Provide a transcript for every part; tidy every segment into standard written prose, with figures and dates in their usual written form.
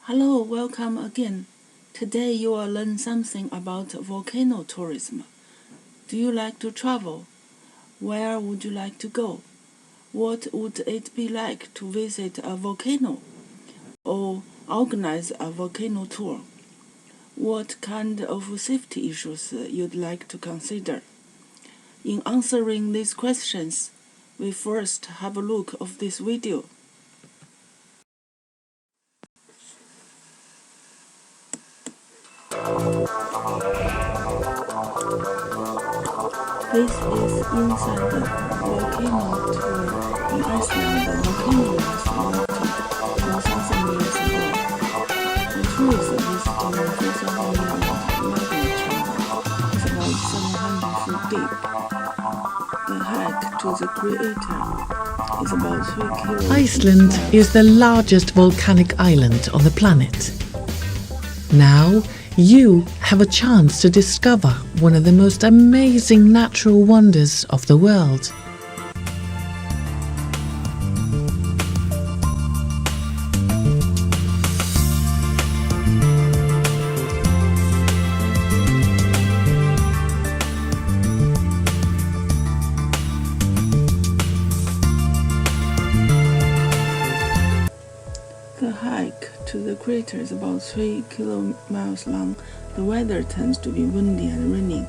Hello, welcome again. Today you will learn something about volcano tourism. Do you like to travel? Where would you like to go? What would it be like to visit a volcano or organize a volcano tour? What kind of safety issues you'd like to consider? In answering these questions, we first have a look of this video. This is inside the volcano tour in Iceland. The volcano was erupted 4,000 years ago. The tourist visiting the 4,000-year-old magma chamber is about 700 feet deep. The hike to the crater is about 3 kilometers. Iceland is the largest volcanic island on the planet. Now, you have a chance to discover one of the most amazing natural wonders of the world. The hike to the crater is about 3 kilometers long. The weather tends to be windy and raining.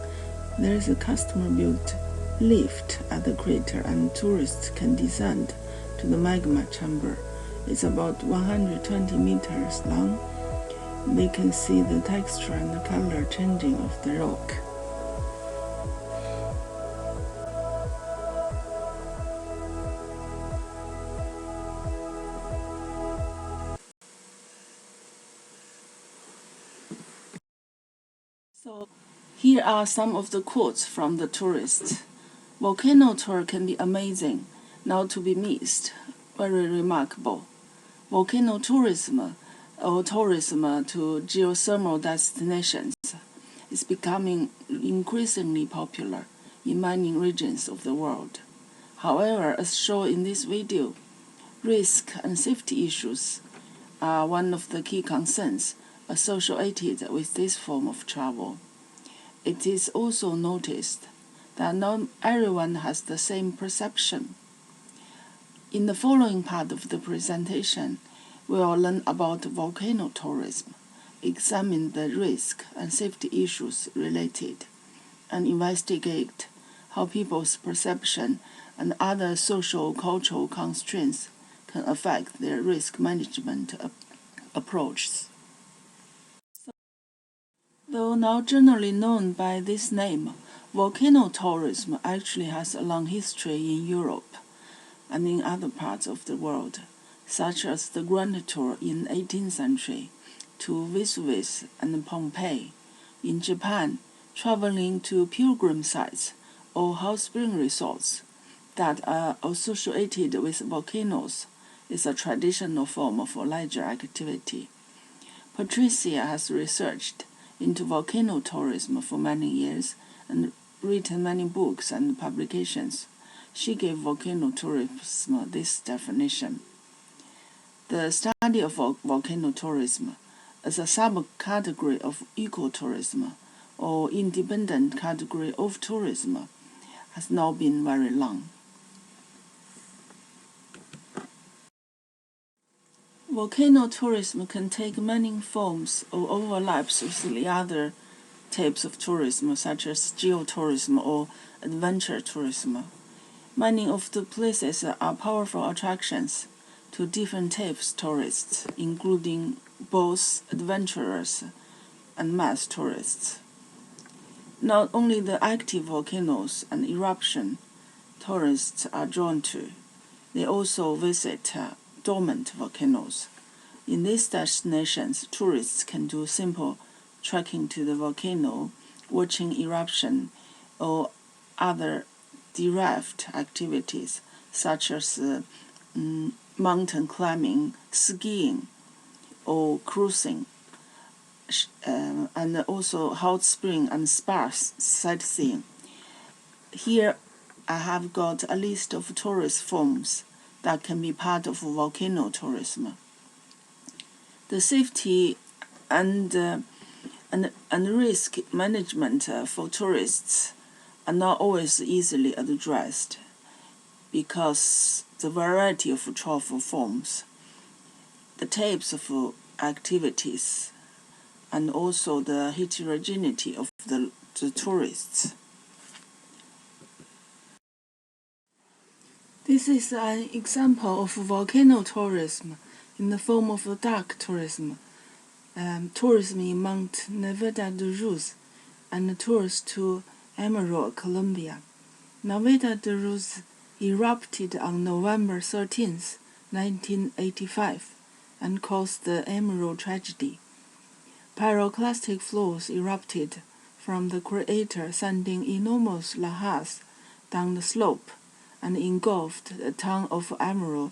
There is a customer-built lift at the crater, and tourists can descend to the magma chamber. It's about 120 meters long. They can see the texture and the color changing of the rock. So here are some of the quotes from the tourists. Volcano tour can be amazing, not to be missed, very remarkable. Volcano tourism or tourism to geothermal destinations is becoming increasingly popular in many regions of the world. However, as shown in this video, risk and safety issues are one of the key concerns associated with this form of travel. It is also noticed that not everyone has the same perception. In the following part of the presentation, we will learn about volcano tourism, examine the risk and safety issues related, and investigate how people's perception and other social-cultural constraints can affect their risk management approaches. Though now generally known by this name, volcano tourism actually has a long history in Europe and in other parts of the world, such as the Grand Tour in the 18th century to Vesuvius and Pompeii. In Japan, traveling to pilgrim sites or hot spring resorts that are associated with volcanoes is a traditional form of leisure activity. Patricia has researched into volcano tourism for many years and written many books and publications. She gave volcano tourism this definition. The study of volcano tourism as a subcategory of ecotourism or independent category of tourism has now been very long. Volcano tourism can take many forms or overlaps with the other types of tourism, such as geotourism or adventure tourism. Many of the places are powerful attractions to different types of tourists, including both adventurers and mass tourists. Not only the active volcanoes and eruption tourists are drawn to, they also visit dormant volcanoes. In these destinations, tourists can do simple trekking to the volcano, watching eruption, or other derived activities such as mountain climbing, skiing, or cruising, and also hot spring and spa sightseeing. Here I have got a list of tourist forms that can be part of volcano tourism. The safety and risk management for tourists are not always easily addressed because the variety of travel forms, the types of activities, and also the heterogeneity of the tourists. This is an example of volcano tourism in the form of dark tourism, tourism in Mount Nevada de Ruz, and tours to Emerald, Colombia. Nevada de Ruz erupted on November 13, 1985, and caused the Emerald tragedy. Pyroclastic flows erupted from the crater, sending enormous lahars down the slope and engulfed the town of Emerald,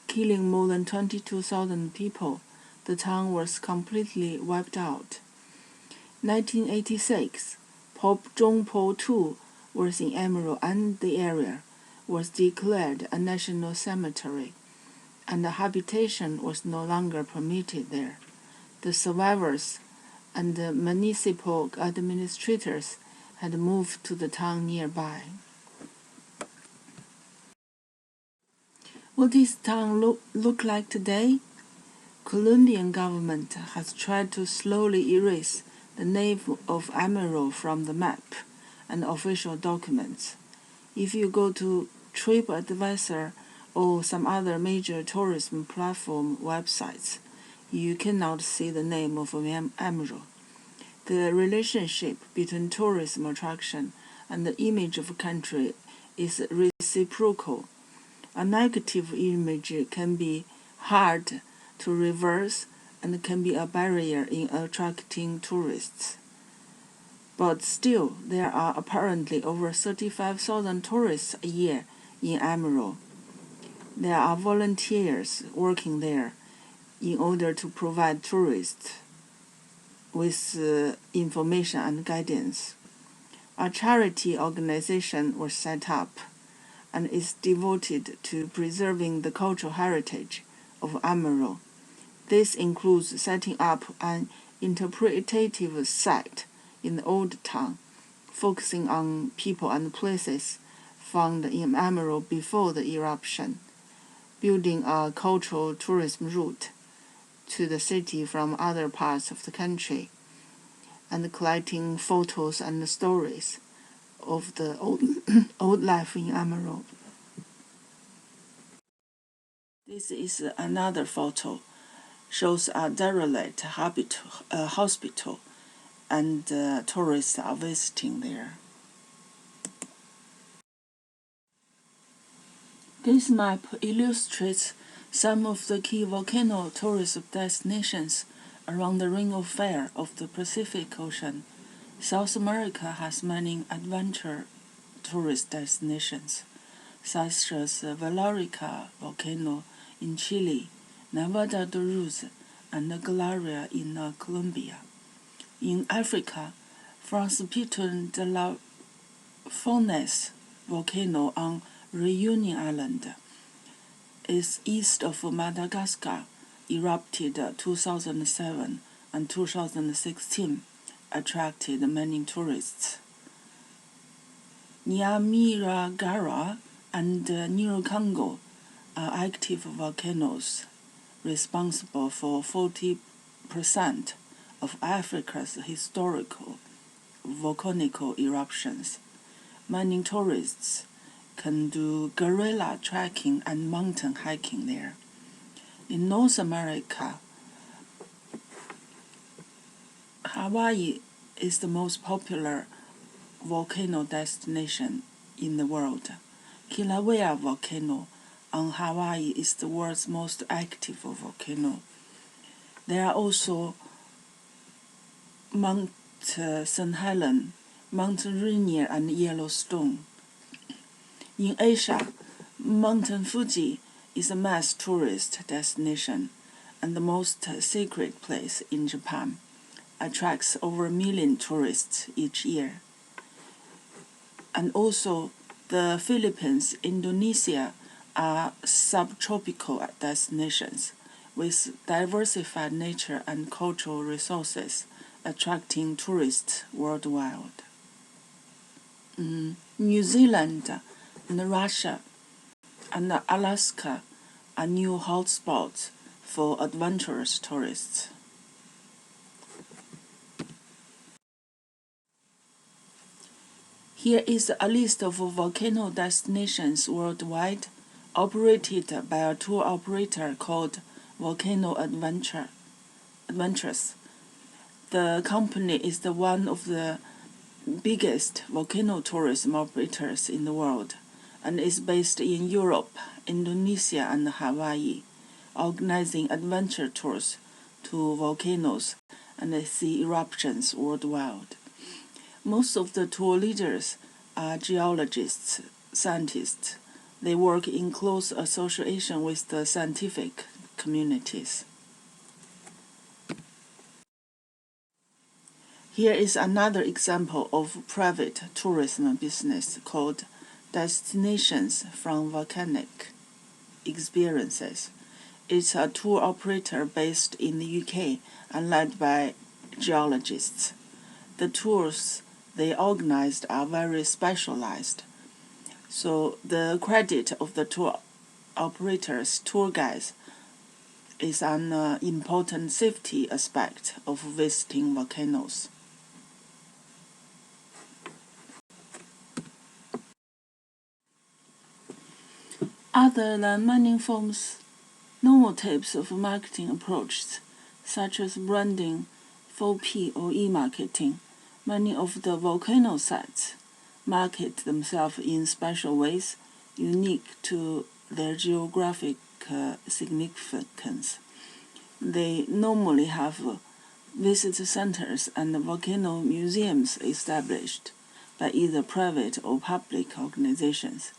killing more than 22,000 people. The town was completely wiped out. 1986, Pope John Paul II was in Emerald, and the area was declared a national cemetery, and the habitation was no longer permitted there. The survivors and the municipal administrators had moved to the town nearby. What does the town look like today? Colombian government has tried to slowly erase the name of Emerald from the map and official documents. If you go to TripAdvisor or some other major tourism platform websites, you cannot see the name of Emerald. The relationship between tourism attraction and the image of a country is reciprocal. A negative image can be hard to reverse and can be a barrier in attracting tourists. But still, there are apparently over 35,000 tourists a year in Emerald. There are volunteers working there in order to provide tourists with information and guidance. A charity organization was set up and is devoted to preserving the cultural heritage of Emerald. This includes setting up an interpretative site in the old town, focusing on people and places found in Emerald before the eruption, building a cultural tourism route to the city from other parts of the country, and collecting photos and stories of the old life in Emerald. This is another photo, shows a derelict hospital, and tourists are visiting there. This map illustrates some of the key volcano tourist destinations around the Ring of Fire of the Pacific Ocean. South America has many adventure tourist destinations, such as Villarrica volcano in Chile, Nevada de Ruz, and Gloria in Colombia. In Africa, Franz Piton de la Fournaise volcano on Reunion Island is east of Madagascar, erupted 2007 and 2016, attracted many tourists. Nyamira and Nyiragongo are active volcanoes, responsible for 40% of Africa's historical volcanic eruptions. Many tourists can do gorilla trekking and mountain hiking there. In North America, Hawaii is the most popular volcano destination in the world. Kilauea volcano on Hawaii is the world's most active volcano. There are also Mount St. Helens, Mount Rainier, and Yellowstone. In Asia, Mountain Fuji is a mass tourist destination and the most secret place in Japan, attracts over 1 million tourists each year. And also, the Philippines, Indonesia are subtropical destinations with diversified nature and cultural resources, attracting tourists worldwide. New Zealand and Russia and Alaska are new hotspots for adventurous tourists. Here is a list of volcano destinations worldwide, operated by a tour operator called Volcano Adventures. The company is one of the biggest volcano tourism operators in the world and is based in Europe, Indonesia, and Hawaii, organizing adventure tours to volcanoes and sea eruptions worldwide. Most of the tour leaders are geologists, scientists. They work in close association with the scientific communities. Here is another example of private tourism business called Destinations from Volcanic Experiences. It's a tour operator based in the UK and led by geologists. The tours they organized are very specialized, so the credit of the tour operators, tour guides, is an important safety aspect of visiting volcanoes. Other than mining forms, normal types of marketing approaches, such as branding, 4P or e-marketing, many of the volcano sites market themselves in special ways unique to their geographic significance. They normally have visitor centers and volcano museums established by either private or public organizations.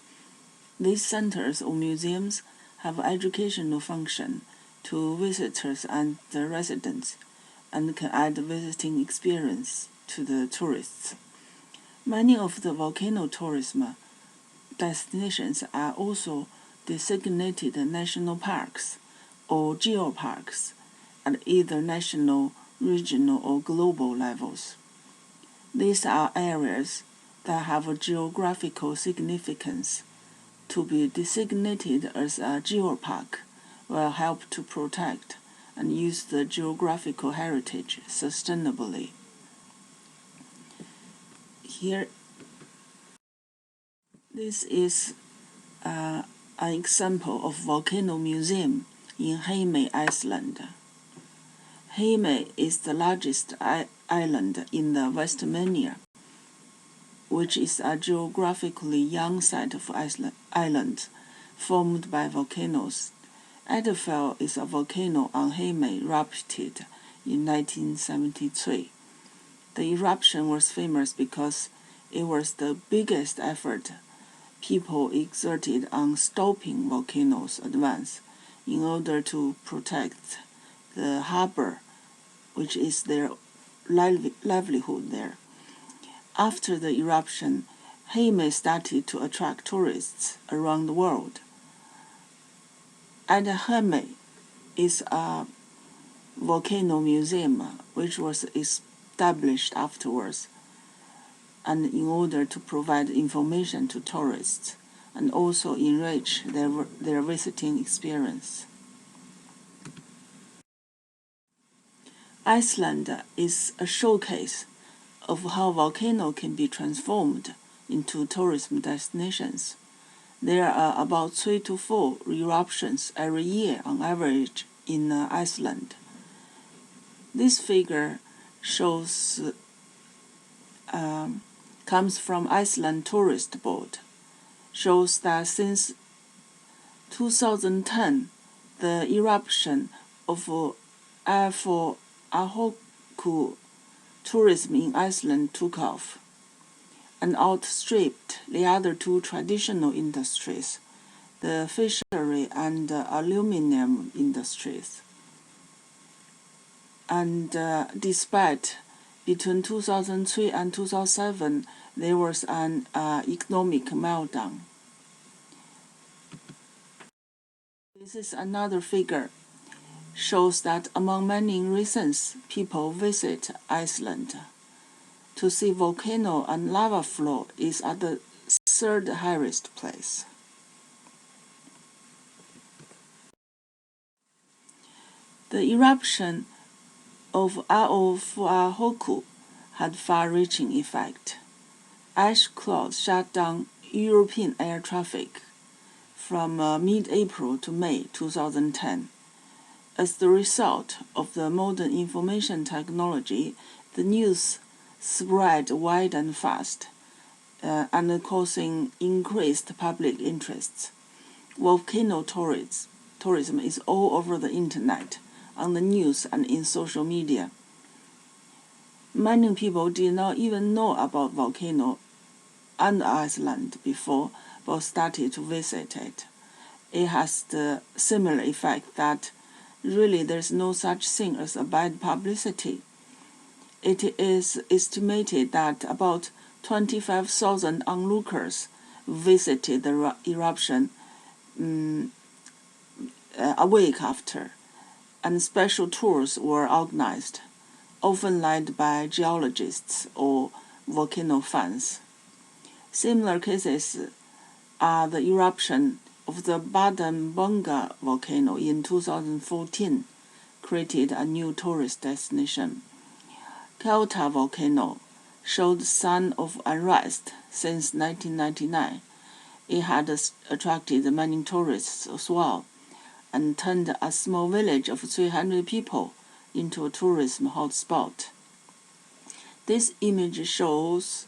These centers or museums have educational function to visitors and the residents and can add visiting experience to the tourists. Many of the volcano tourism destinations are also designated national parks or geoparks at either national, regional, or global levels. These are areas that have a geographical significance. To be designated as a geopark will help to protect and use the geographical heritage sustainably. Here, this is an example of volcano museum in Heimaey, Iceland. Heimaey is the largest island in the Westmania, which is a geographically young site of island formed by volcanoes. Eidfell is a volcano on Heimaey erupted in 1973. The eruption was famous because it was the biggest effort people exerted on stopping volcanoes' advance in order to protect the harbor, which is their livelihood there. After the eruption, Heimaey started to attract tourists around the world. At Heimaey is a volcano museum which was established afterwards, and in order to provide information to tourists and also enrich their visiting experience. Iceland is a showcase of how volcano can be transformed into tourism destinations. There are about 3 to 4 eruptions every year on average in Iceland. This figure comes from Iceland Tourist Board, shows that since 2010, the eruption of Ahoku tourism in Iceland took off and outstripped the other two traditional industries, the fishery and aluminum industries. And despite between 2003 and 2007, there was an economic meltdown. This is another figure. shows that among many reasons people visit Iceland. To see volcano and lava flow is at the third highest place. The eruption of Aotearoa had far-reaching effect. Ash clouds shut down European air traffic from mid-April to May 2010. As the result of the modern information technology, the news spread wide and fast, and causing increased public interest. Volcano tourism is all over the internet, on the news and in social media. Many people did not even know about volcano and Iceland before, but started to visit it. It has the similar effect that really there's no such thing as a bad publicity. It is estimated that about 25,000 onlookers visited the eruption a week after, and special tours were organized, often led by geologists or volcano fans. Similar cases are the eruption of the Baden-Bunga volcano in 2014, created a new tourist destination. Kelta volcano showed signs of unrest since 1999. It had attracted many tourists as well, and turned a small village of 300 people into a tourism hotspot. This image shows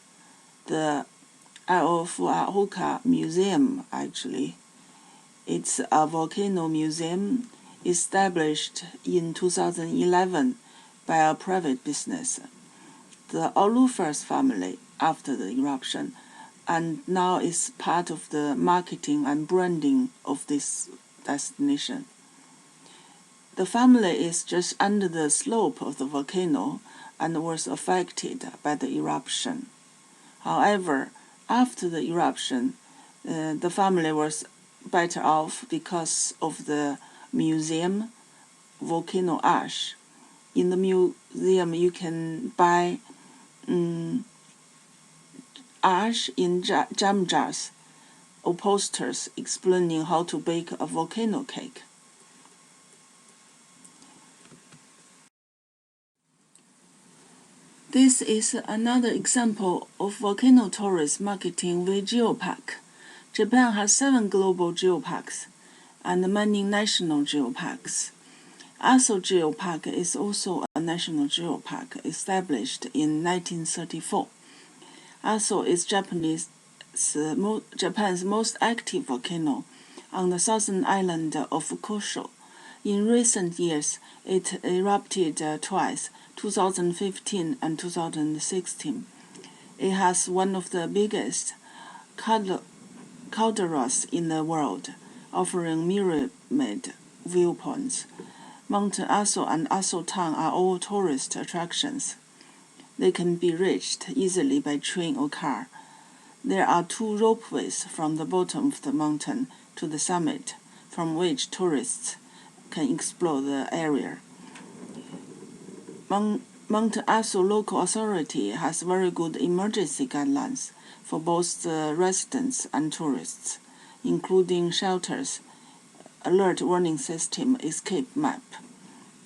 the Aotearoa Museum, actually. It's a volcano museum established in 2011 by a private business, the Olufers family, after the eruption, and now is part of the marketing and branding of this destination. The family is just under the slope of the volcano and was affected by the eruption. However, after the eruption, the family was better off because of the museum, volcano ash. In the museum, you can buy ash in jam jars or posters explaining how to bake a volcano cake. This is another example of volcano tourist marketing with geopark. Japan has 7 global geoparks and many national geoparks. Aso Geopark is also a national geopark established in 1934. Aso is Japan's most active volcano on the southern island of Kyushu. In recent years, it erupted twice, 2015 and 2016. It has one of the biggest caldera's in the world, offering myriad viewpoints. Mount Aso and Aso Town are all tourist attractions. They can be reached easily by train or car. There are 2 ropeways from the bottom of the mountain to the summit, from which tourists can explore the area. Mount Aso local authority has very good emergency guidelines for both the residents and tourists, including shelters, alert warning system, escape map,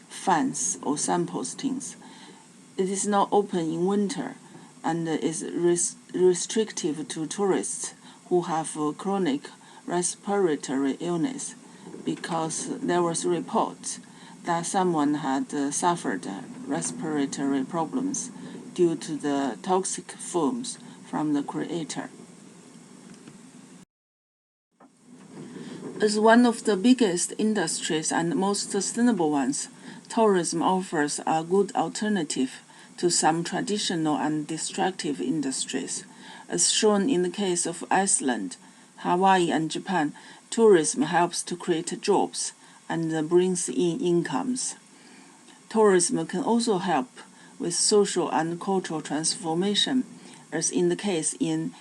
fans or signpostings. It is not open in winter and is restrictive to tourists who have chronic respiratory illness, because there was reports that someone had suffered respiratory problems due to the toxic fumes from the crater. As one of the biggest industries and most sustainable ones, tourism offers a good alternative to some traditional and destructive industries. As shown in the case of Iceland, Hawaii, and Japan, tourism helps to create jobs and brings in incomes. Tourism can also help with social and cultural transformation, as in the case in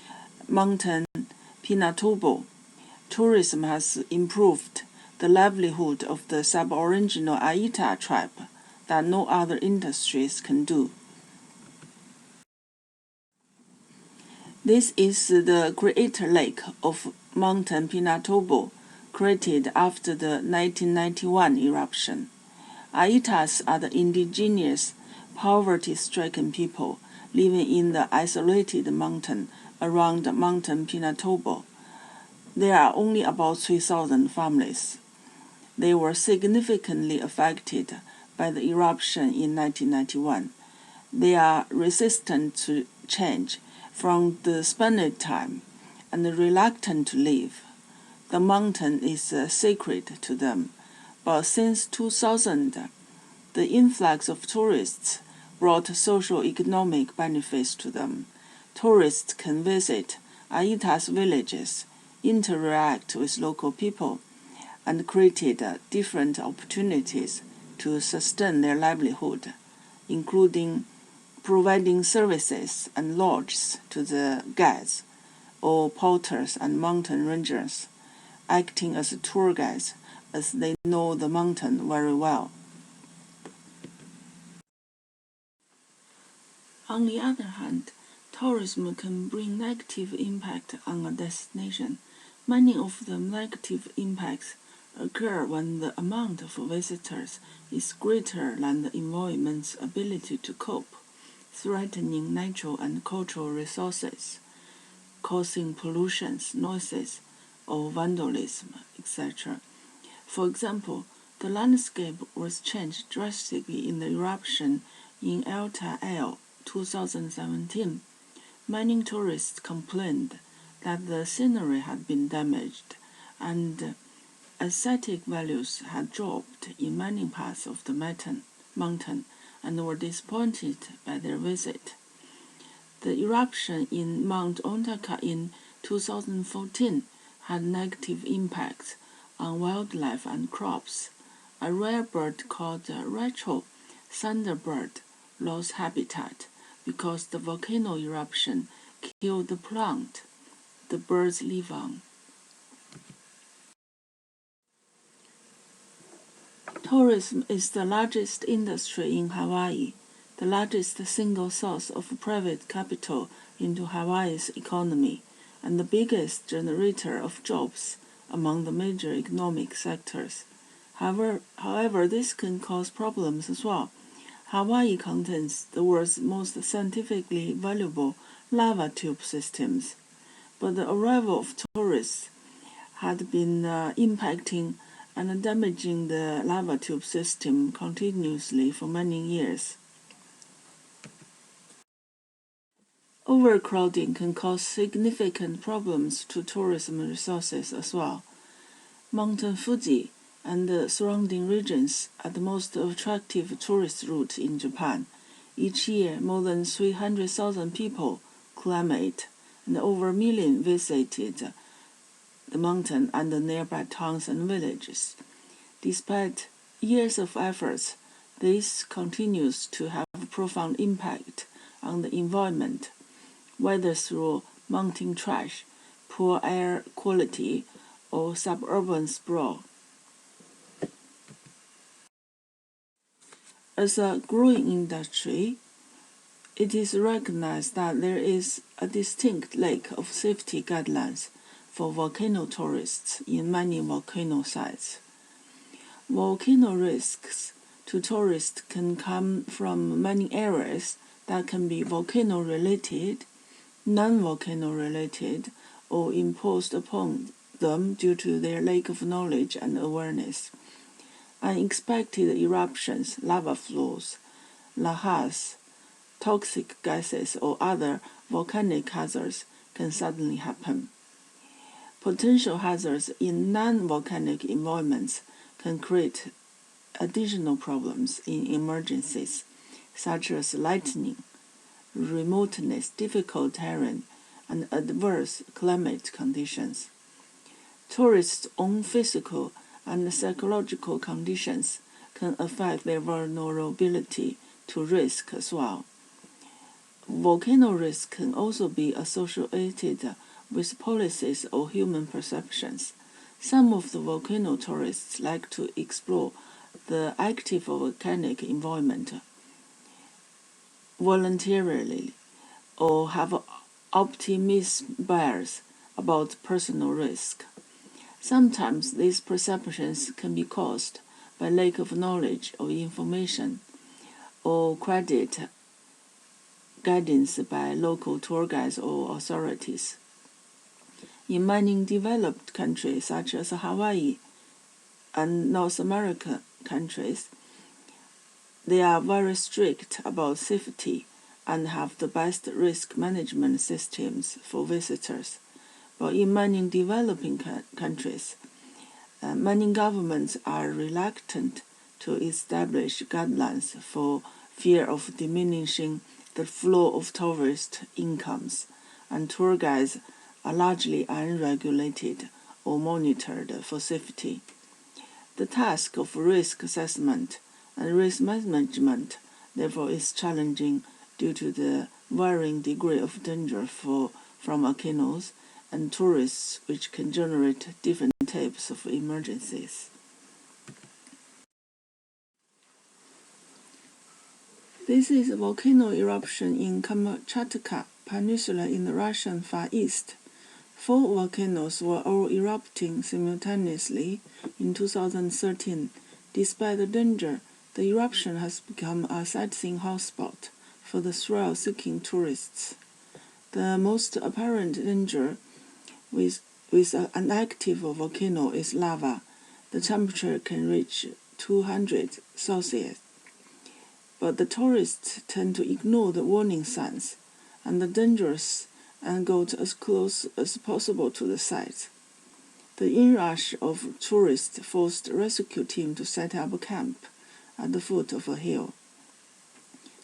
Mountain Pinatubo. Tourism has improved the livelihood of the sub-original Aita tribe that no other industries can do. This is the crater lake of Mountain Pinatubo, created after the 1991 eruption. Aitas are the indigenous, poverty-stricken people living in the isolated mountain around Mountain Pinatubo. There are only about 3,000 families. They were significantly affected by the eruption in 1991. They are resistant to change from the Spanish time and reluctant to leave. The mountain is sacred to them, but since 2000, the influx of tourists brought social-economic benefits to them. Tourists can visit Aitas villages, interact with local people, and created different opportunities to sustain their livelihood, including providing services and lodges to the guides, or porters and mountain rangers, acting as tour guides as they know the mountain very well. On the other hand, tourism can bring negative impact on a destination. Many of the negative impacts occur when the amount of visitors is greater than the environment's ability to cope, threatening natural and cultural resources, causing pollution, noises, or vandalism, etc. For example, the landscape was changed drastically in the eruption in Alta El 2017. Many tourists complained that the scenery had been damaged and aesthetic values had dropped in many parts of the mountain and were disappointed by their visit. The eruption in Mount Ontaka in 2014 had negative impacts on wildlife and crops. A rare bird called the retro thunderbird lost habitat because the volcano eruption killed the plant the birds live on. Tourism is the largest industry in Hawaii, the largest single source of private capital into Hawaii's economy, and the biggest generator of jobs among the major economic sectors. However, this can cause problems as well. Hawaii contains the world's most scientifically valuable lava tube systems, but the arrival of tourists had been impacting and damaging the lava tube system continuously for many years. Overcrowding can cause significant problems to tourism resources as well. Mountain Fuji and the surrounding regions are the most attractive tourist route in Japan. Each year, more than 300,000 people climb it, and over a million visited the mountain and the nearby towns and villages. Despite years of efforts, this continues to have a profound impact on the environment, whether through mountain trash, poor air quality, or suburban sprawl. As a growing industry, it is recognized that there is a distinct lack of safety guidelines for volcano tourists in many volcano sites. Volcano risks to tourists can come from many areas that can be volcano-related, non-volcano-related, or imposed upon them due to their lack of knowledge and awareness. Unexpected eruptions, lava flows, lahars, toxic gases, or other volcanic hazards can suddenly happen. Potential hazards in non-volcanic environments can create additional problems in emergencies, such as lightning, remoteness, difficult terrain, and adverse climate conditions. Tourists' own physical and psychological conditions can affect their vulnerability to risk as well. Volcano risk can also be associated with policies or human perceptions, Some of the volcano tourists like to explore the active volcanic environment voluntarily or have optimism bias about personal risk. Sometimes these perceptions can be caused by lack of knowledge or information or credit guidance by local tour guides or authorities. In many developed countries such as Hawaii and North American countries, they are very strict about safety and have the best risk management systems for visitors. But in many developing countries, many governments are reluctant to establish guidelines for fear of diminishing the flow of tourist incomes, and tour guides are largely unregulated or monitored for safety. The task of risk assessment and risk management, therefore, is challenging due to the varying degree of danger from volcanoes and tourists, which can generate different types of emergencies. This is a volcano eruption in Kamchatka Peninsula in the Russian Far East. 4 volcanoes were all erupting simultaneously in 2013. Despite the danger, the eruption has become a sightseeing hotspot for the thrill-seeking tourists. The most apparent danger with an active volcano is lava. The temperature can reach 200 Celsius. But the tourists tend to ignore the warning signs and the dangers and go as close as possible to the site. The inrush of tourists forced the rescue team to set up a camp at the foot of a hill.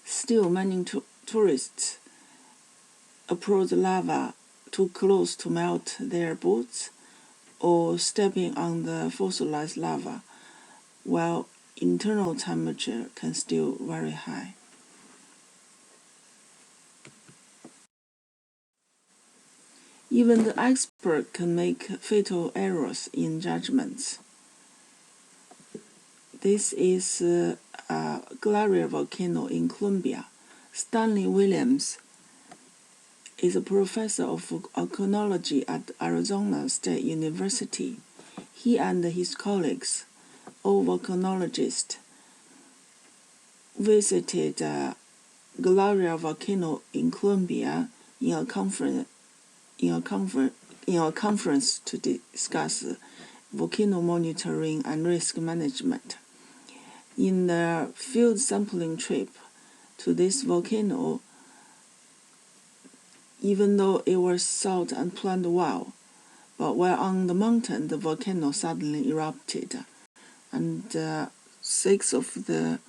Still, many tourists approach the lava too close to melt their boots or stepping on the fossilized lava, while internal temperature can still very high. Even the expert can make fatal errors in judgments. This is a glacial volcano in Colombia. Stanley Williams is a professor of volcanology at Arizona State University. He and his colleagues, all volcanologists, visited a glacial volcano in Colombia in a conference to discuss volcano monitoring and risk management. In the field sampling trip to this volcano, even though it was thought and planned well, but while on the mountain, the volcano suddenly erupted, and 6 of the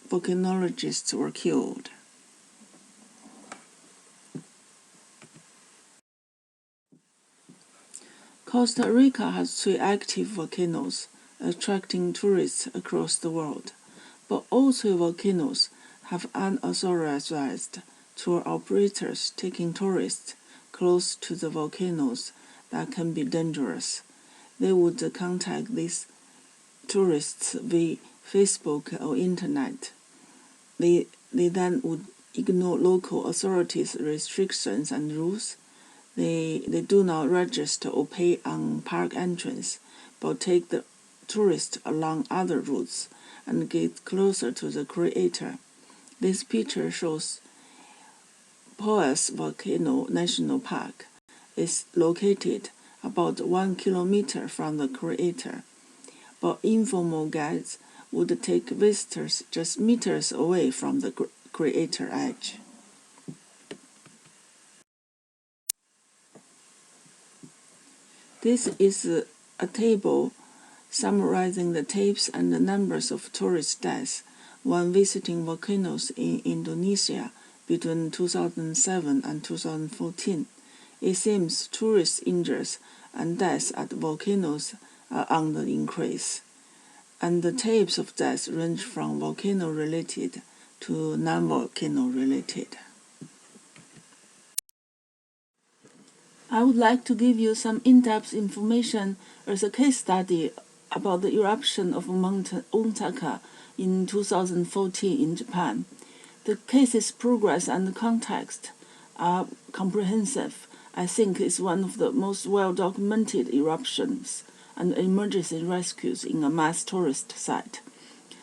volcanologists were killed. Costa Rica has 3 active volcanoes, attracting tourists across the world, but all 3 volcanoes have unauthorized tour operators taking tourists close to the volcanoes that can be dangerous. They would contact these tourists via Facebook or internet. They then would ignore local authorities' restrictions and rules. They do not register or pay on park entrance, but take the tourist along other routes and get closer to the creator. This picture shows Poas Volcano National Park is located about 1 kilometer from the crater, but informal guides would take visitors just meters away from the crater edge. This is a table summarizing the types and the numbers of tourist deaths when visiting volcanoes in Indonesia between 2007 and 2014. It seems tourist injuries and deaths at volcanoes are on the increase, and the types of deaths range from volcano-related to non-volcano-related. I would like to give you some in-depth information as a case study about the eruption of Mount Ontaka in 2014 in Japan. The case's progress and context are comprehensive. I think it's one of the most well-documented eruptions and emergency rescues in a mass tourist site.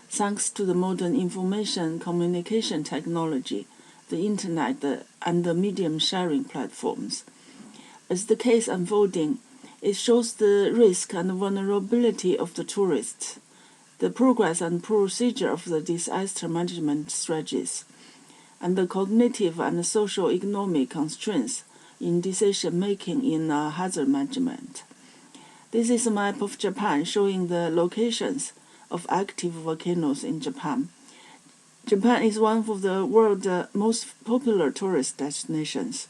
Thanks to the modern information communication technology, the internet, and the medium sharing platforms. As the case unfolding, it shows the risk and vulnerability of the tourists, the progress and procedure of the disaster management strategies, and the cognitive and socio-economic constraints in decision-making in hazard management. This is a map of Japan showing the locations of active volcanoes in Japan. Japan is one of the world's most popular tourist destinations.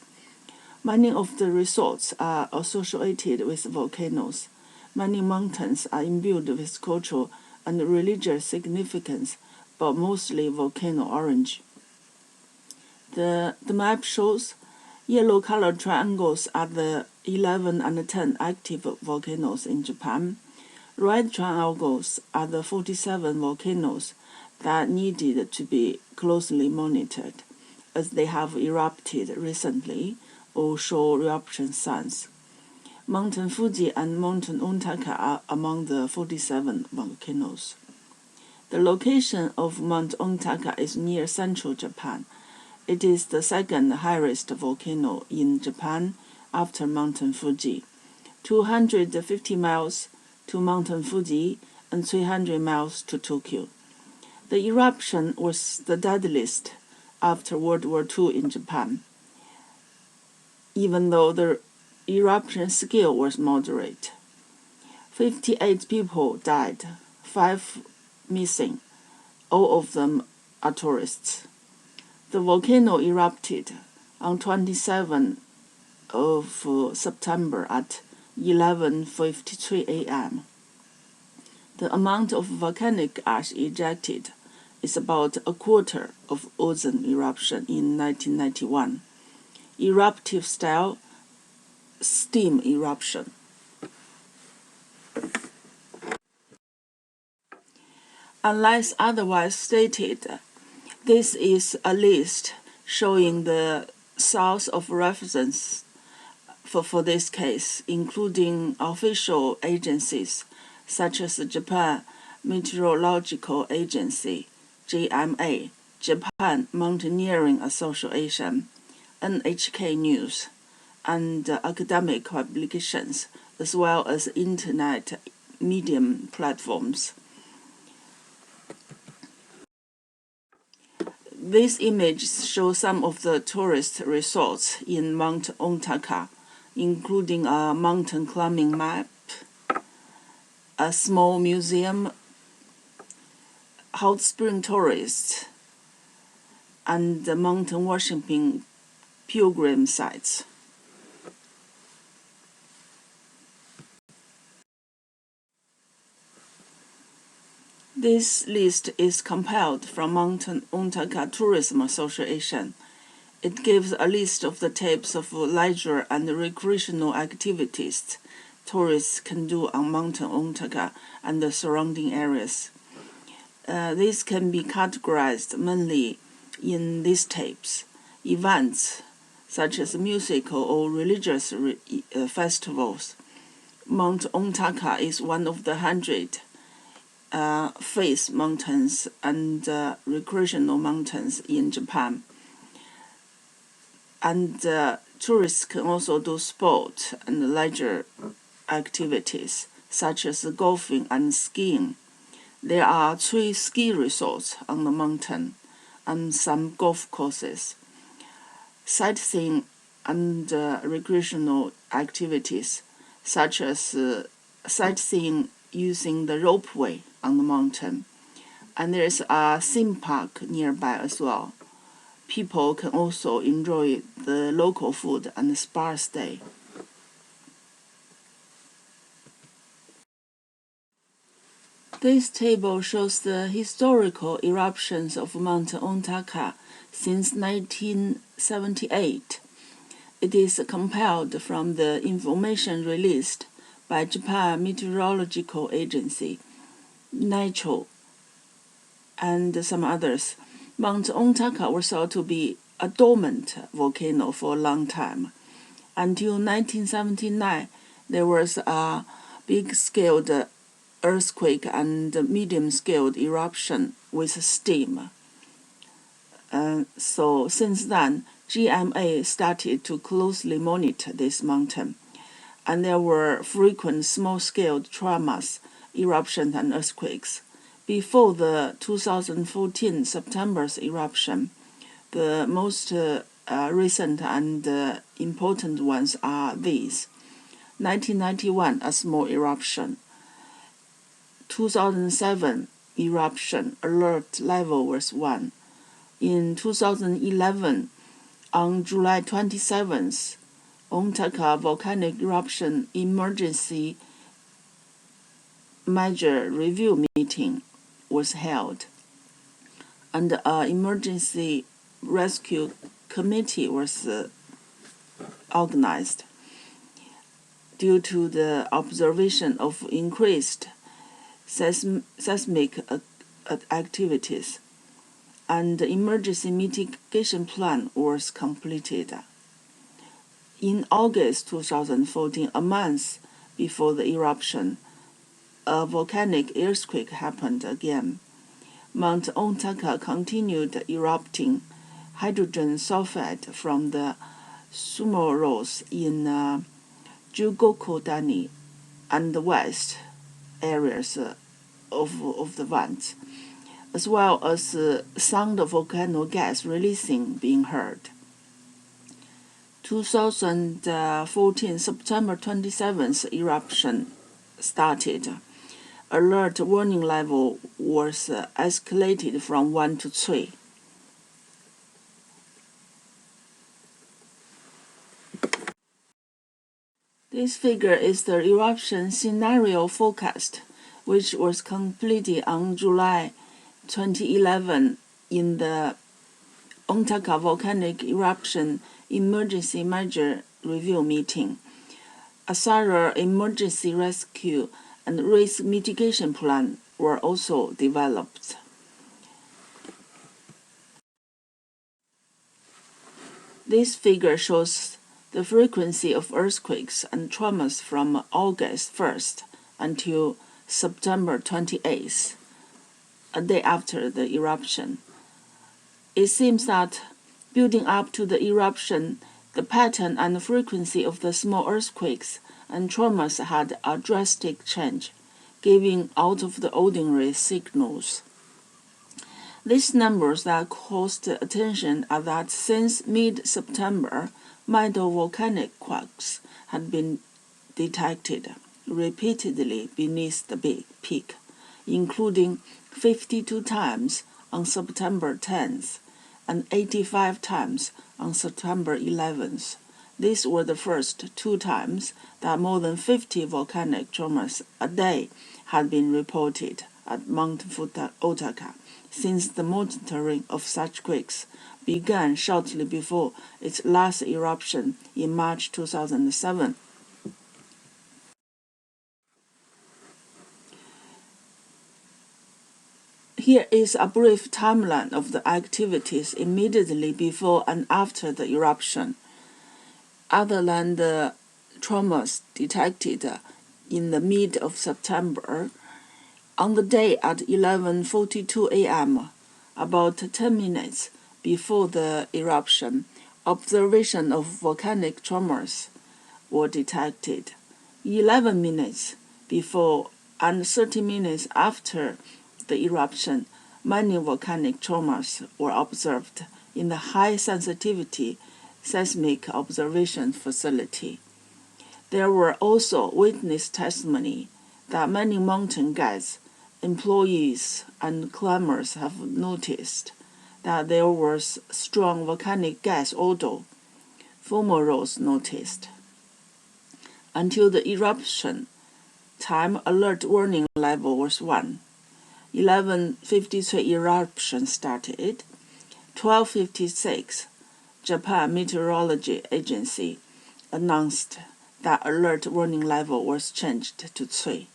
Many of the resorts are associated with volcanoes. Many mountains are imbued with cultural and religious significance, but mostly volcano orange. The map shows yellow-colored triangles are the 11 and 10 active volcanoes in Japan. Red triangles are the 47 volcanoes that needed to be closely monitored, as they have erupted recently or show eruption signs. Mountain Fuji and Mountain Ontaka are among the 47 volcanoes. The location of Mount Ontaka is near central Japan. It is the second highest volcano in Japan after Mountain Fuji, 250 miles to Mountain Fuji and 300 miles to Tokyo. The eruption was the deadliest after World War II in Japan, even though the eruption scale was moderate. 58 people died, 5 missing. All of them are tourists. The volcano erupted on 27th of September at 11:53 a.m. The amount of volcanic ash ejected is about a quarter of ozone eruption in 1991. Eruptive style steam eruption. Unless otherwise stated, this is a list showing the source of reference for this case, including official agencies such as the Japan Meteorological Agency, JMA, Japan Mountaineering Association, NHK News, and academic publications, as well as internet medium platforms. This image shows some of the tourist resorts in Mount Ontaka, including a mountain climbing map, a small museum, hot spring tourists, and the mountain worshipping pilgrim sites. This list is compiled from Mountain Ontaka Tourism Association. It gives a list of the types of leisure and recreational activities tourists can do on Mountain Ontaka and the surrounding areas. These can be categorized mainly in these types: events such as musical or religious festivals. Mount Ontaka is one of the 100 face mountains and recreational mountains in Japan. And tourists can also do sport and leisure activities such as golfing and skiing. There are 3 ski resorts on the mountain and some golf courses. Sightseeing and recreational activities such as sightseeing using the ropeway on the mountain. And there is a theme park nearby as well. People can also enjoy the local food and spa stay. This table shows the historical eruptions of Mount Ontaka since 1978. It is compiled from the information released by Japan Meteorological Agency, NICHO, and some others. Mount Ontaka was thought to be a dormant volcano for a long time. Until 1979, there was a big-scaled earthquake and medium-scaled eruption with steam. So since then, GMA started to closely monitor this mountain, and there were frequent small-scale tremors, eruptions, and earthquakes. Before the 2014 September's eruption, the most recent and important ones are these. 1991, a small eruption. 2007 eruption, alert level was 1. In 2011, on July 27th, Ontaka volcanic eruption emergency measure review meeting was held, and an emergency rescue committee was organized. Due to the observation of increased seismic activities, and the emergency mitigation plan was completed. In August 2014, a month before the eruption, a volcanic earthquake happened again. Mount Ontaka continued erupting hydrogen sulfide from the sumo-rose in Jugoku-dani and the west areas of the vents, as well as sound of volcano gas releasing being heard. 2014 September 27th eruption started. Alert warning level was escalated from 1 to 3. This figure is the eruption scenario forecast, which was completed on July 2011 in the Ontaka volcanic eruption emergency measure review meeting. A thorough emergency rescue and risk mitigation plan were also developed. This figure shows the frequency of earthquakes and tremors from August 1st until September 28th, a day after the eruption. It seems that building up to the eruption, the pattern and frequency of the small earthquakes and tremors had a drastic change, giving out of the ordinary signals. These numbers that caused attention are that since mid-September, minor volcanic quakes had been detected repeatedly beneath the peak, including 52 times on September 10th and 85 times on September 11th. These were the first 2 times that more than 50 volcanic tremors a day had been reported at Mount Ontaka since the monitoring of such quakes began shortly before its last eruption in March 2007. Here is a brief timeline of the activities immediately before and after the eruption. Other than the tremors detected in the mid of September, on the day at 11:42 a.m., about 10 minutes before the eruption, observation of volcanic tremors were detected. 11 minutes before and 30 minutes after the eruption, many volcanic tremors were observed in the high-sensitivity seismic observation facility. There were also witness testimony that many mountain guides, employees, and climbers have noticed that there was strong volcanic gas odor. Fumaroles noticed. Until the eruption time, alert warning level was 1. 11:53 eruption started. 12:56 Japan Meteorology Agency announced that alert warning level was changed to 3.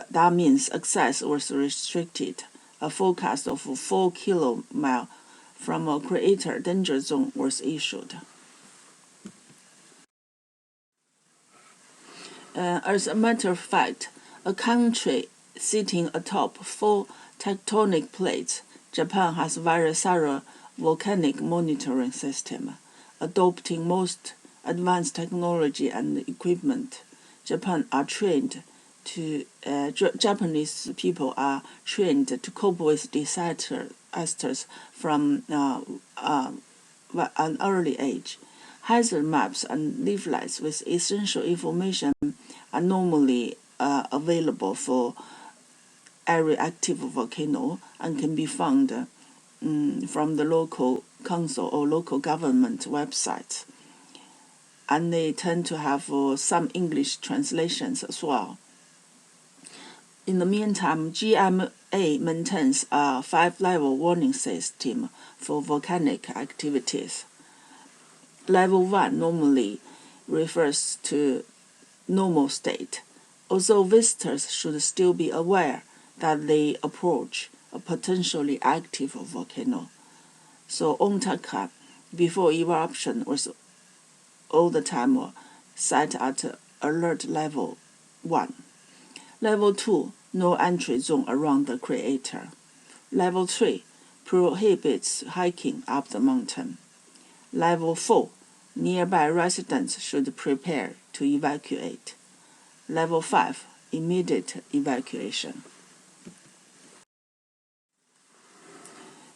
That means access was restricted. A forecast of 4 km from a crater danger zone was issued. As a matter of fact, a country sitting atop 4 tectonic plates, Japan has a very thorough volcanic monitoring system, adopting most advanced technology and equipment. Japanese people are trained to cope with disasters from an early age. Hazard maps and leaflets with essential information are normally available for every active volcano and can be found from the local council or local government websites. And they tend to have some English translations as well. In the meantime, GMA maintains a 5-level warning system for volcanic activities. Level 1 normally refers to normal state, although visitors should still be aware that they approach a potentially active volcano. So Ontaka, before eruption, was all the time set at alert level 1. Level 2, no entry zone around the crater. Level 3, prohibits hiking up the mountain. Level 4, nearby residents should prepare to evacuate. Level 5, immediate evacuation.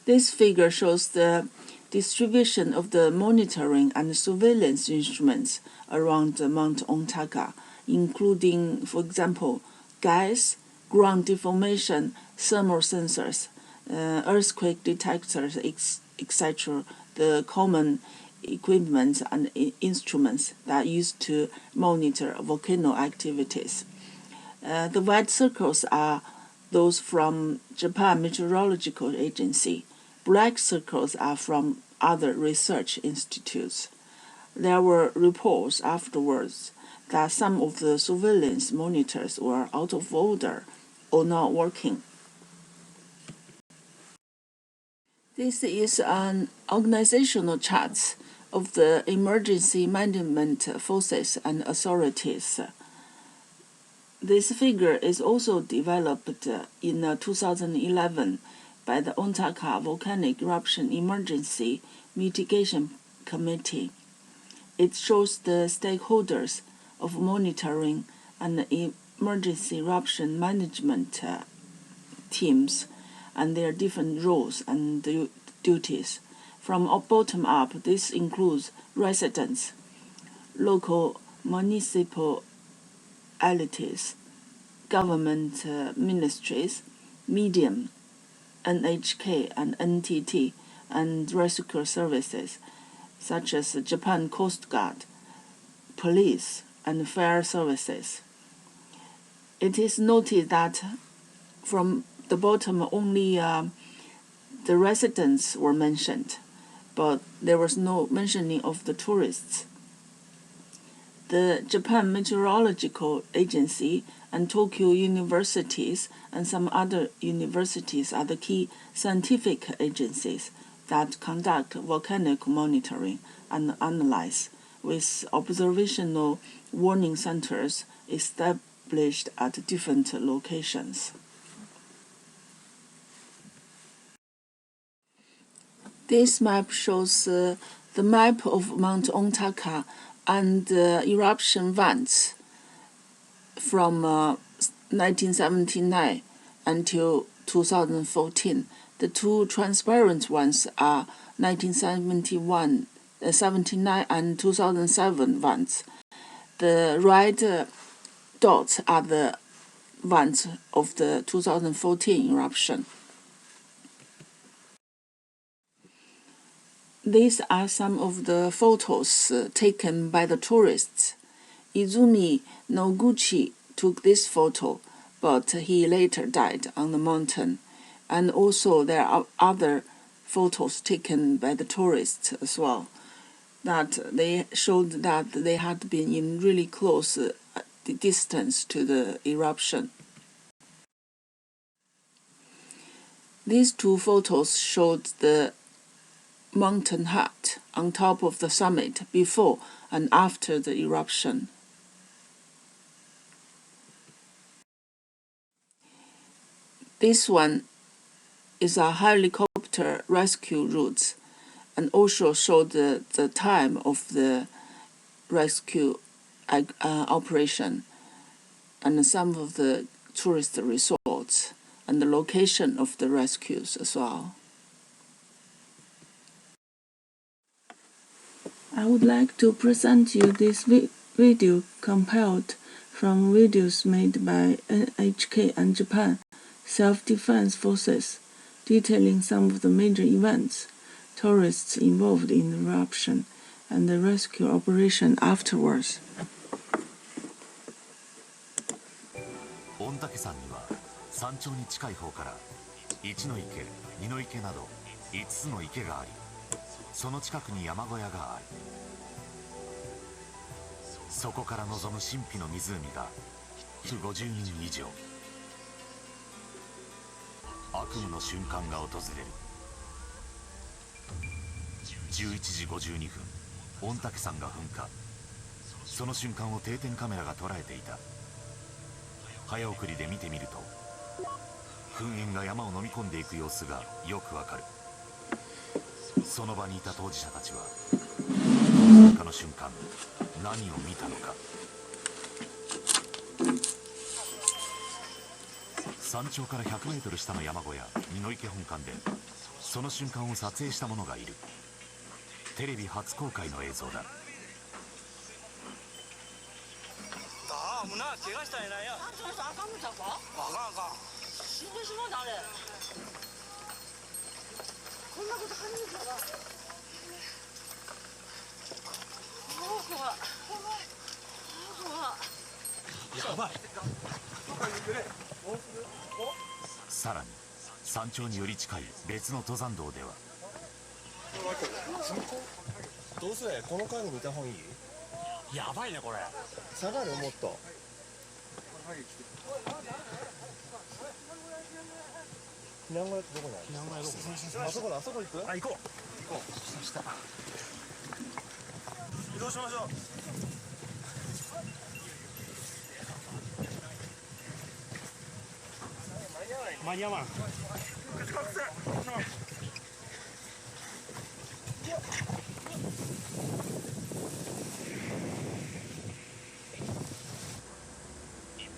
This figure shows the distribution of the monitoring and surveillance instruments around Mount Ontaka, including, for example, gas, ground deformation, thermal sensors, earthquake detectors, etc., the common equipment and instruments that are used to monitor volcano activities. The white circles are those from Japan Meteorological Agency. Black circles are from other research institutes. There were reports afterwards that some of the surveillance monitors were out of order or not working. This is an organizational chart of the emergency management forces and authorities. This figure is also developed in 2011 by the Ontaka Volcanic Eruption Emergency Mitigation Committee. It shows the stakeholders of monitoring and emergency eruption management teams and their different roles and duties. From bottom up, this includes residents, local municipalities, government ministries, medium, NHK and NTT, and rescue services such as Japan Coast Guard, police, and fire services. It is noted that from the bottom only the residents were mentioned, but there was no mentioning of the tourists. The Japan Meteorological Agency and Tokyo universities and some other universities are the key scientific agencies that conduct volcanic monitoring and analyze, with observational warning centers established at different locations. This map shows the map of Mount Ontaka and eruption vents from 1979 until 2014. The two transparent ones are 1979 and 2007 vents. The red dots are the vents of the 2014 eruption. These are some of the photos taken by the tourists. Izumi Noguchi took this photo, but he later died on the mountain. And also there are other photos taken by the tourists as well, that they showed that they had been in really close distance to the eruption. These two photos showed the mountain hut on top of the summit before and after the eruption. This one is a helicopter rescue route and also showed the time of the rescue operation and some of the tourist resorts and the location of the rescues as well. I would like to present you this video compiled from videos made by NHK and Japan Self-Defense Forces, detailing some of the major events, tourists involved in the eruption, and the rescue operation afterwards. 御嶽山には山頂に近い方から一の池、二の池など5つの池があり、その近くに山小屋がある。そこから望む神秘の湖が50人以上。悪夢の瞬間が訪れる。11時52分、御嶽山が噴火。その瞬間を定点カメラが捉えていた。早送りで見てみると、噴煙が山を飲み込んでいく様子がよくわかる。その場にいた当事者たちは噴火の瞬間、何を見たのか。山頂から100メートル下の山小屋、二の池本館でその瞬間を撮影した者がいる。テレビ初公開の映像だ。もうな、怪我したんやないや。その人あかんのちゃうか？あかんあかん。死んでしまうであれ。こんなこと初めてだな。もう怖い。やばい。さらに山頂により近い別の登山道では。どうせこの影見た方がいい？やばいねこれ。下がるもっと。避難小屋ってどこにある？避難小屋どこ？あそこだ、あそこ行く？あ、行こう。行こう。下。移動しましょう。間に合わん。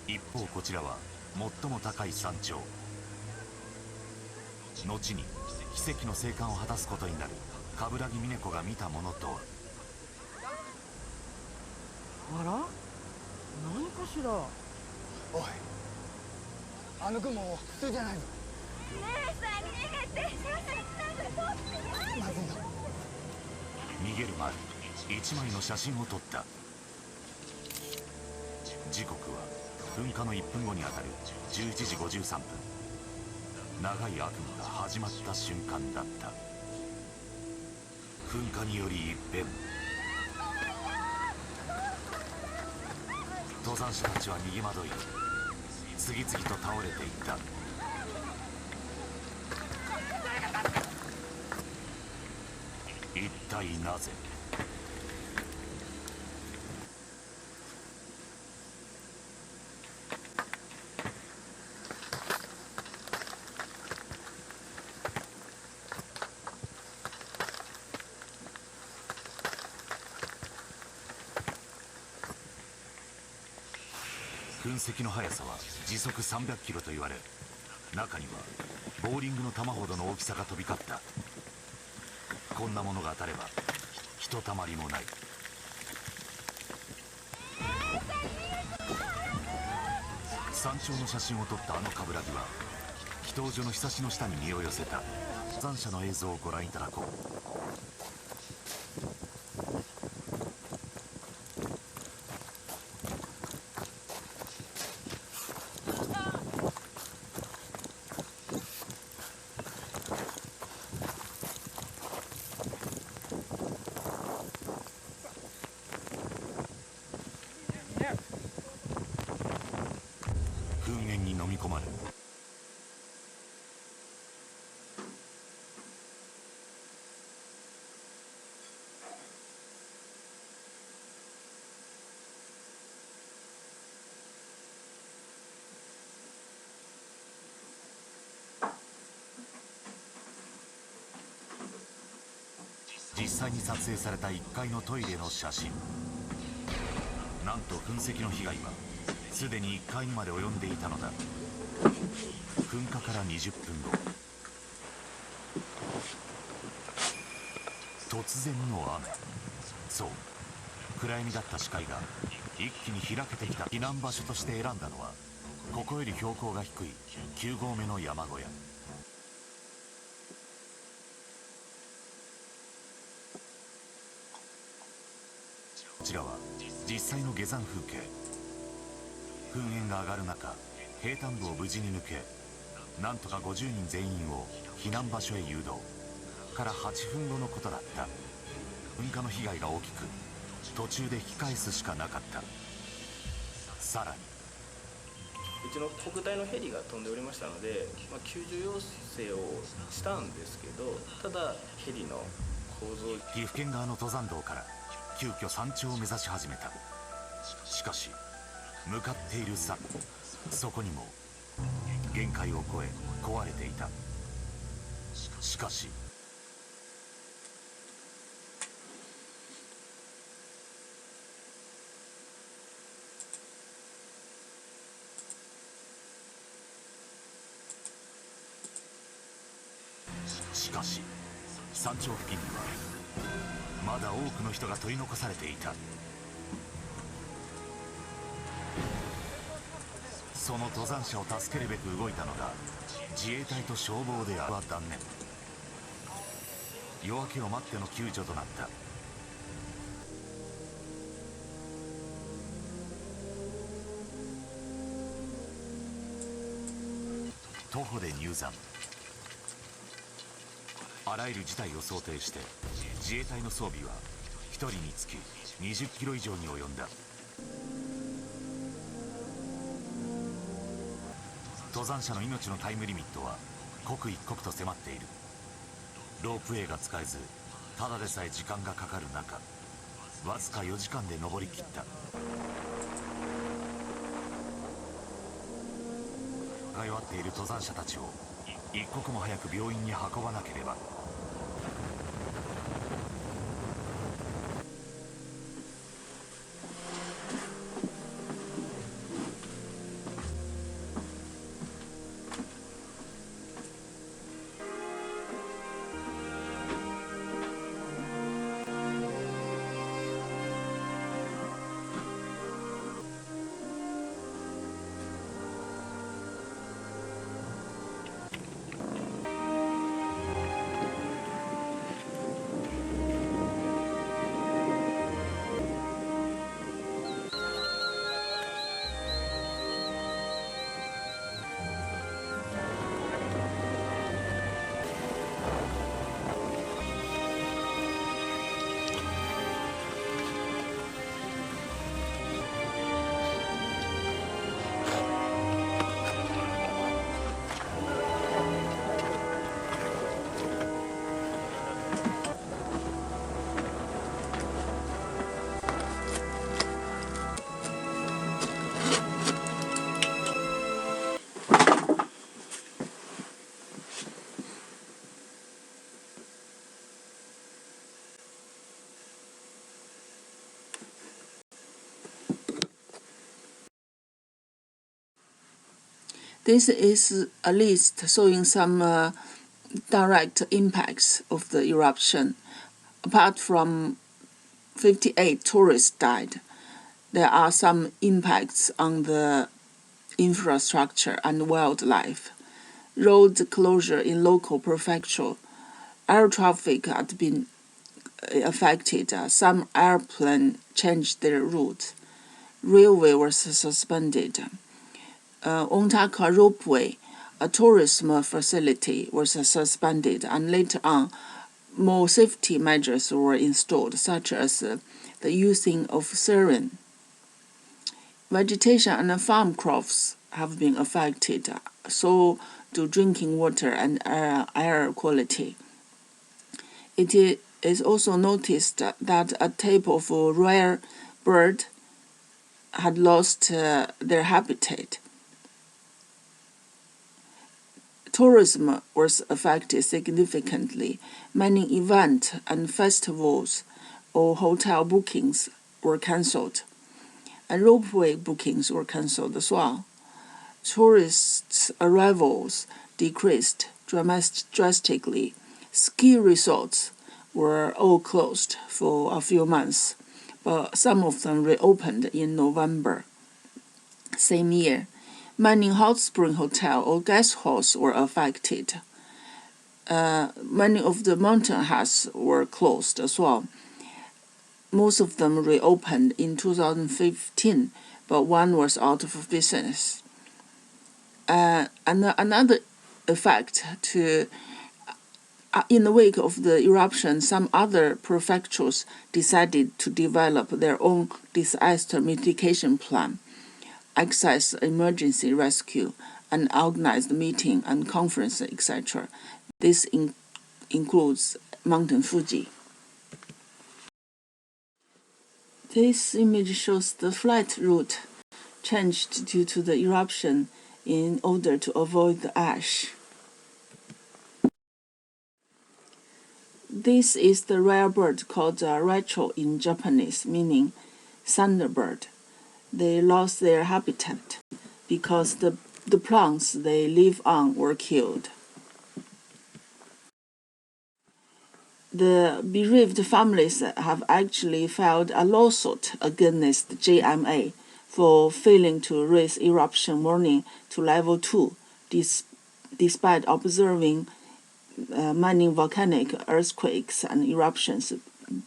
一方こちらは最も高い山頂。後に奇跡の生還を果たすことになる冠城峰子が見たものとは。あら？何かしら。おい、あの雲普通じゃないぞ。まずいぞ。逃げる前、一枚の写真を撮った。時刻は噴火の1分後にあたる11時53分。長い悪夢が始まった瞬間だった。噴火により一変、登山者たちは逃げ惑い、次々と倒れていった。一体なぜ？噴石の速さは時速300キロと言われ、中にはボーリングの球ほどの大きさが飛び交った。こんなものが当たればひとたまりもない。山頂の写真を撮ったあの冠城は祈祷所のひさしの下に身を寄せた。登山者の映像をご覧いただこう。実際に撮影された1階のトイレの写真。なんと噴石の被害はすでに1階にまで及んでいたのだ。噴火から20分後、突然の雨。そう、暗闇だった視界が一気に開けてきた。避難場所として選んだのはここより標高が低い9合目の山小屋。こちらは実際の下山風景。噴煙が上がる中、平坦部を無事に抜け、なんとか50人全員を避難場所へ誘導。から8分後のことだった。噴火の被害が大きく、途中で引き返すしかなかった。さらにうちの国体のヘリが飛んでおりましたので、救助要請をしたんですけど、ただヘリの構造、岐阜県側の登山道から急遽山頂を目指し始めた。しかし向かっている先、そこにも限界を超え壊れていた。しかし山頂付近にはまだ多くの人が取り残されていた。その登山者を助けるべく動いたのが自衛隊と消防である。は断念。夜明けを待っての救助となった。徒歩で入山。あらゆる事態を想定して自衛隊の装備は1人につき20キロ以上に及んだ。登山者の命のタイムリミットは刻一刻と迫っている。ロープウェイが使えず、ただでさえ時間がかかる中、わずか4時間で登りきった。弱っている登山者たちを一刻も早く病院に運ばなければ。This is a list showing some direct impacts of the eruption. Apart from 58 tourists died, there are some impacts on the infrastructure and wildlife. Road closure in local prefecture. Air traffic had been affected. Some airplanes changed their route. Railway was suspended. Ontaka Ropeway, a tourism facility, was suspended, and later on, more safety measures were installed, such as the using of siren. Vegetation and farm crops have been affected, so do drinking water and air quality. It is also noticed that a type of rare bird had lost their habitat. tourism was affected significantly. Many events and festivals or hotel bookings were cancelled, and ropeway bookings were cancelled as well. Tourists' arrivals decreased drastically. Ski resorts were all closed for a few months, but some of them reopened in November. Same year, many hot spring hotels or guest houses were affected. Many of the mountain huts were closed as well. Most of them reopened in 2015, but one was out of business. And another effect in the wake of the eruption, some other prefectures decided to develop their own disaster mitigation plan, access emergency rescue, and organized meeting and conference, etc. This includes Mountain Fuji. This image shows the flight route changed due to the eruption in order to avoid the ash. This is the rare bird called racho in Japanese, meaning thunderbird. They lost their habitat because the plants they live on were killed. The bereaved families have actually filed a lawsuit against JMA for failing to raise eruption warning to level 2, despite observing many volcanic earthquakes and eruptions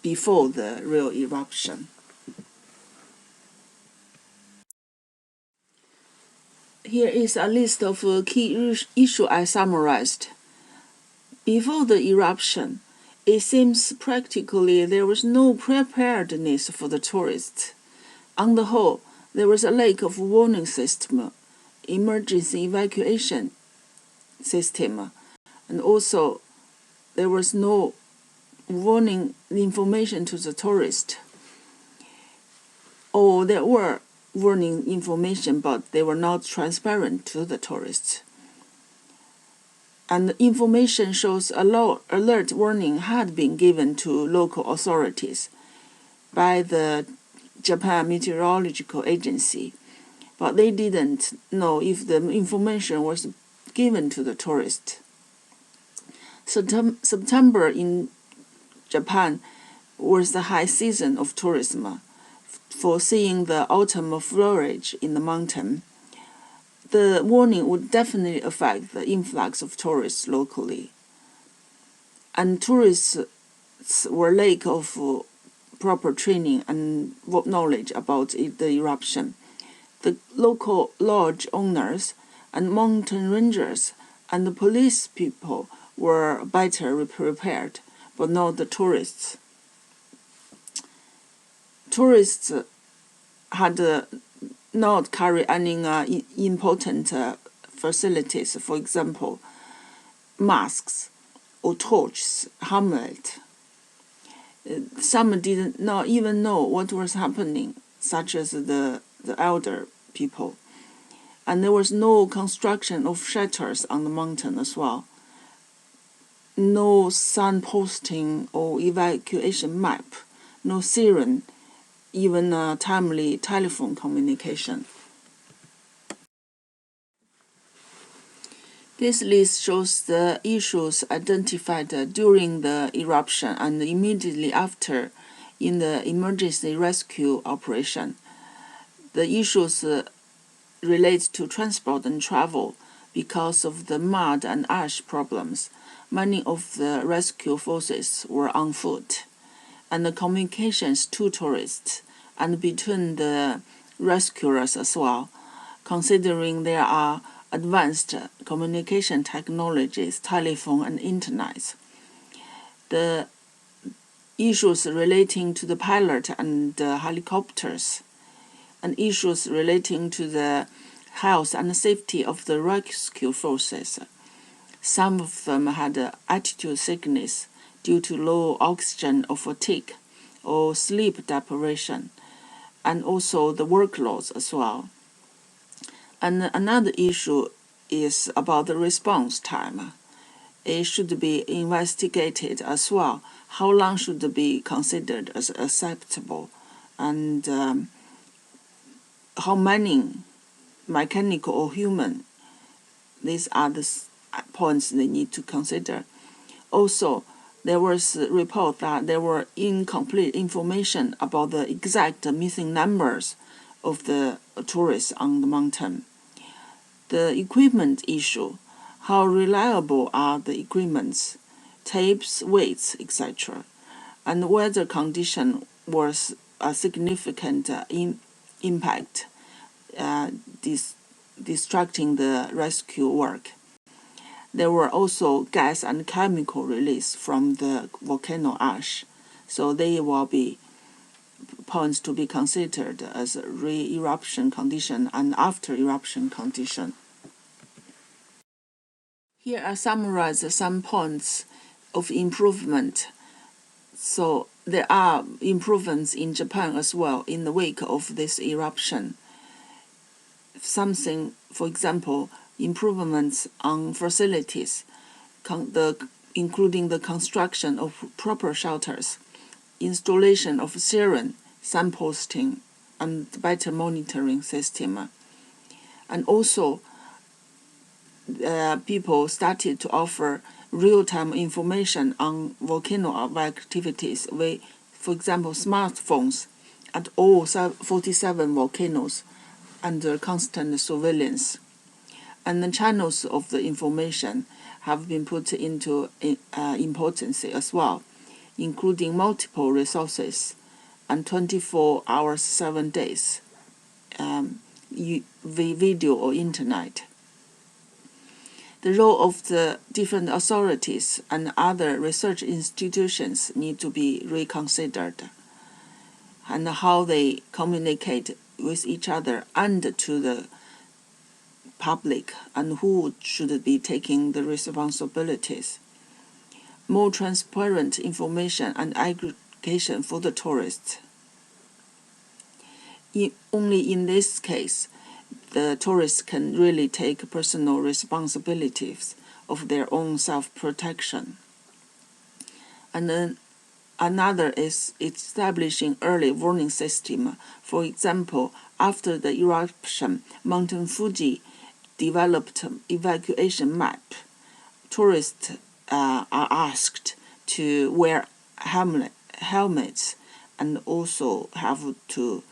before the real eruption. Here is a list of key issues I summarized. Before the eruption, it seems practically there was no preparedness for the tourists. On the whole, there was a lack of warning system, emergency evacuation system, and also there was no warning information to the tourist. Or there were warning information, but they were not transparent to the tourists. And the information shows a low alert warning had been given to local authorities by the Japan Meteorological Agency, but they didn't know if the information was given to the tourists. September in Japan was the high season of tourism for seeing the autumn foliage in the mountain. The warning would definitely affect the influx of tourists locally. And tourists were lack of proper training and knowledge about the eruption. The local lodge owners and mountain rangers and the police people were better prepared, but not the tourists. Tourists had not carry any important facilities, for example, masks or torches, helmet. Some did not even know what was happening, such as the elder people. And there was no construction of shelters on the mountain as well. No signposting or evacuation map, no siren, even timely telephone communication. This list shows the issues identified during the eruption and immediately after in the emergency rescue operation. The issues relate to transport and travel because of the mud and ash problems. Many of the rescue forces were on foot, and the communications to tourists and between the rescuers as well, considering there are advanced communication technologies, telephone and internet. The issues relating to the pilot and helicopters, and issues relating to the health and safety of the rescue forces. Some of them had altitude sickness due to low oxygen or fatigue or sleep deprivation, and also the workloads as well. And another issue is about the response time. It should be investigated as well. How long should be considered as acceptable, and how many mechanical or human. These are the points they need to consider. Also, there was a report that there were incomplete information about the exact missing numbers of the tourists on the mountain. The equipment issue, how reliable are the equipments, tapes, weights, etc. And weather condition was a significant impact, distracting the rescue work. There were also gas and chemical release from the volcano ash, so they will be points to be considered as re-eruption condition and after eruption condition. Here are summarized some points of improvement. So there are improvements in Japan as well in the wake of this eruption. Something, for example, improvements on facilities, including the construction of proper shelters, installation of siren, signposting, and better monitoring system. And also, people started to offer real-time information on volcano activities with, for example, smartphones at all 47 volcanoes under constant surveillance. And the channels of the information have been put into importance as well, including multiple resources and 24 hours, 7 days, video or internet. The role of the different authorities and other research institutions need to be reconsidered, and how they communicate with each other and to the public, and who should be taking the responsibilities. More transparent information and aggregation for the tourists. Only in this case, the tourists can really take personal responsibilities of their own self-protection. And then another is establishing early warning system. For example, after the eruption, Mountain Fuji developed evacuation map. Tourists are asked to wear helmets and also have to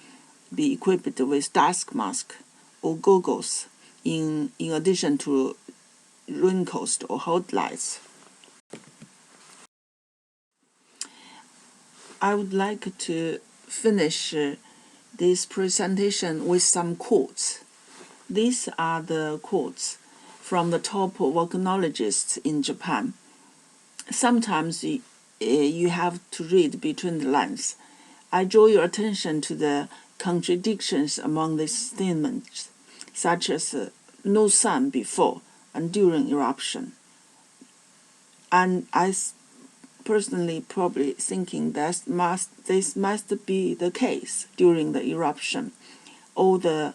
be equipped with dust mask or goggles in addition to raincoat or headlights. I would like to finish this presentation with some quotes. These are the quotes from the top volcanologists in Japan. Sometimes you have to read between the lines. I draw your attention to the contradictions among these statements, such as no sun before and during eruption. And I personally probably thinking that this must be the case during the eruption. All the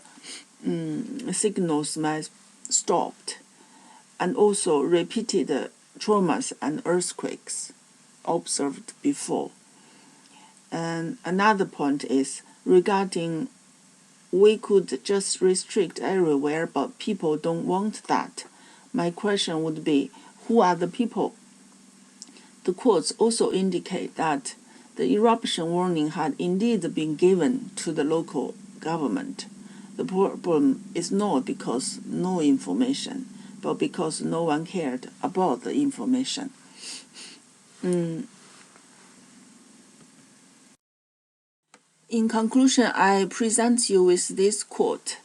signals might stopped, and also repeated traumas and earthquakes observed before. And another point is regarding we could just restrict everywhere, but people don't want that. My question would be, who are the people? The quotes also indicate that the eruption warning had indeed been given to the local government. The problem is not because no information, but because no one cared about the information. In conclusion, I present you with this quote,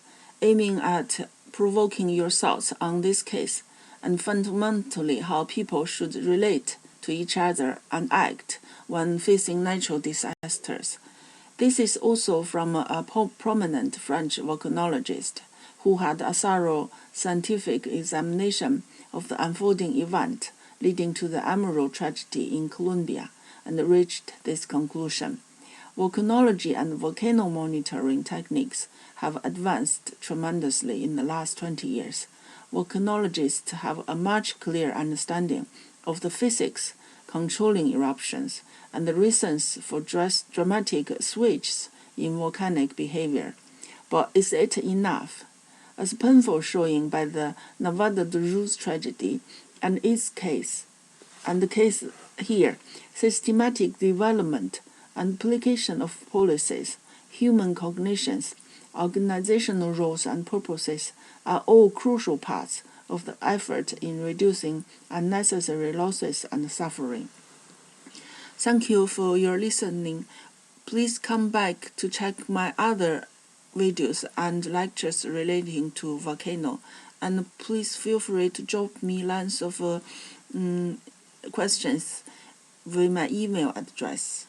aiming at provoking your thoughts on this case and fundamentally how people should relate to each other and act when facing natural disasters. This is also from a prominent French volcanologist who had a thorough scientific examination of the unfolding event leading to the Emerald tragedy in Colombia and reached this conclusion. Volcanology and volcano monitoring techniques have advanced tremendously in the last 20 years. volcanologists have a much clearer understanding of the physics controlling eruptions and the reasons for dramatic switches in volcanic behavior. But is it enough? As painful showing by the Nevada de Ruz tragedy and its case, and the case here, systematic development and application of policies, human cognitions, organizational roles and purposes are all crucial parts of the effort in reducing unnecessary losses and suffering. Thank you for your listening. Please come back to check my other videos and lectures relating to volcano, and please feel free to drop me lines of questions with my email address.